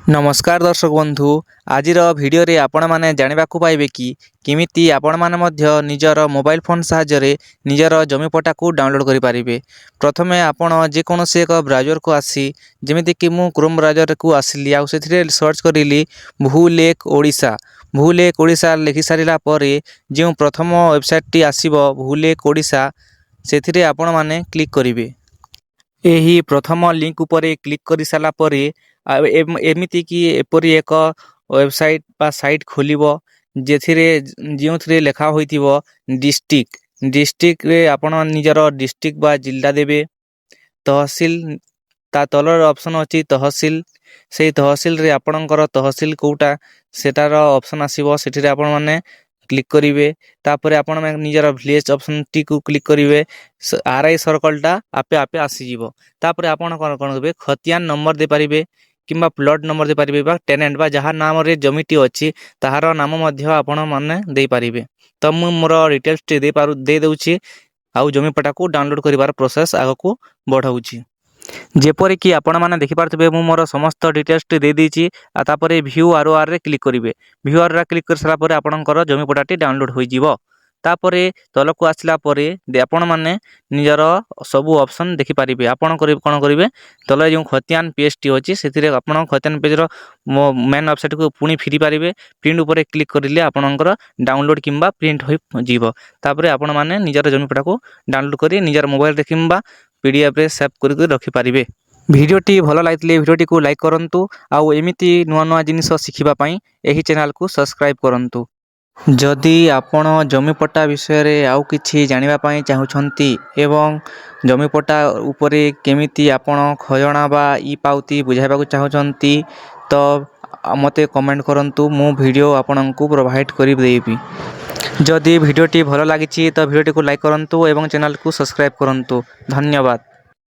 नमस्कार दर्शक बंधु आज भिडियो रे आपण माने जानिबाकु पाइबे कि केमिति आपण माने मध्य निजर मोबाइल फोन सहाय्य निजर जमीपटा को डाउनलोड करि पारिबे। प्रथमे आपण जे कोनोसी एक ब्राउजर को आसी जेमिति कि मु क्रोम ब्राउजर को आसिली आ सेथिरे सर्च करिली भूलेख ओडिशा लिखि सारिला परे जे प्रथम वेबसाइट टी आसीबो भूलेख ओडिशा सेथिरे आपण माने क्लिक करिवे। एही प्रथम लिंक उपरे क्लिक करि साला परे एमिति कि एपरि एक वेबसाइट बा साइट खोलिबो जेथिरे जोथिरे लेखा होइतिबो डिस्ट्रिक्ट रे आपण निजर डिस्ट्रिक्ट बा जिल्ला देबे। तहसील ता तलर ऑप्शन अछि तहसील से तहसील रे आपणकर तहसील कोटा सेटार ऑप्शन आसीबो सेठिरे आपण माने क्लिक करिवे। तापरे आपण निजर विलेज ऑप्शन टी को क्लिक करिवे आरआई सर्कल टा आपे आपे आसी जिवो। तापरे आपण कोन करबे खतियान नंबर दे पारिबे किंबा प्लॉट नंबर दे पारिबे बा टेनेंट बा जहा नाम रे जमीटी अछि ताहार नाम मध्य आपण माने दे पारिबे। त मु मोर डिटेल्स टे दे दउछि आउ जमीपटा को डाउनलोड करिवार प्रोसेस आगो को बढ़ाउछि। जेपरि कि आपण माने देखि पारथिबे मु मोर समस्त डिटेल्स टे दे दीछि आ तापरे व्यू आरओआर रे क्लिक करिवे। व्यू आर रे क्लिक कर सला परे आपणकर जमीपटाटी डाउनलोड होई जिवो। तापरे तलको आसला परे आपण माने निजर सब ऑप्शन देखि पारिबे। आपण कोन करिवे तले जो खतियान पेज टी अछि सेतिरे आपण खतियान पेज रो मेन वेबसाइट को पुनी फिरी पारिबे। प्रिंट ऊपर क्लिक करिले आपणकर डाउनलोड किंबा प्रिंट होई जिवो। तापरे आपण माने निजर जमीपटा को डाउनलोड करी निजर मोबाइल रे किंबा पीडीएफ रे सेव करि रखि पारिबे। भिडियोटी भल लागिले भिडियोटी को लाइक करंतु आउ एमिति नुआ नुआ जिनिस शिखिबा पई एही चैनल को सब्सक्राइब करंतु। जदि आपण जमीपटा विषय रे आउ किछि जानिबा पई चाहुछंती एवं जमीपटा उपरे केमिति आपण खयणा बा ई पाउती बुझाइबा को चाहुछंती तो मते कमेंट करंतु मु वीडियो आपनकु प्रोवाइड करि देबी। जदि भिडियोटी भल लागिछि तो भिडियोटी को लाइक करंतु एवं चैनल को सब्सक्राइब करंतु। धन्यवाद।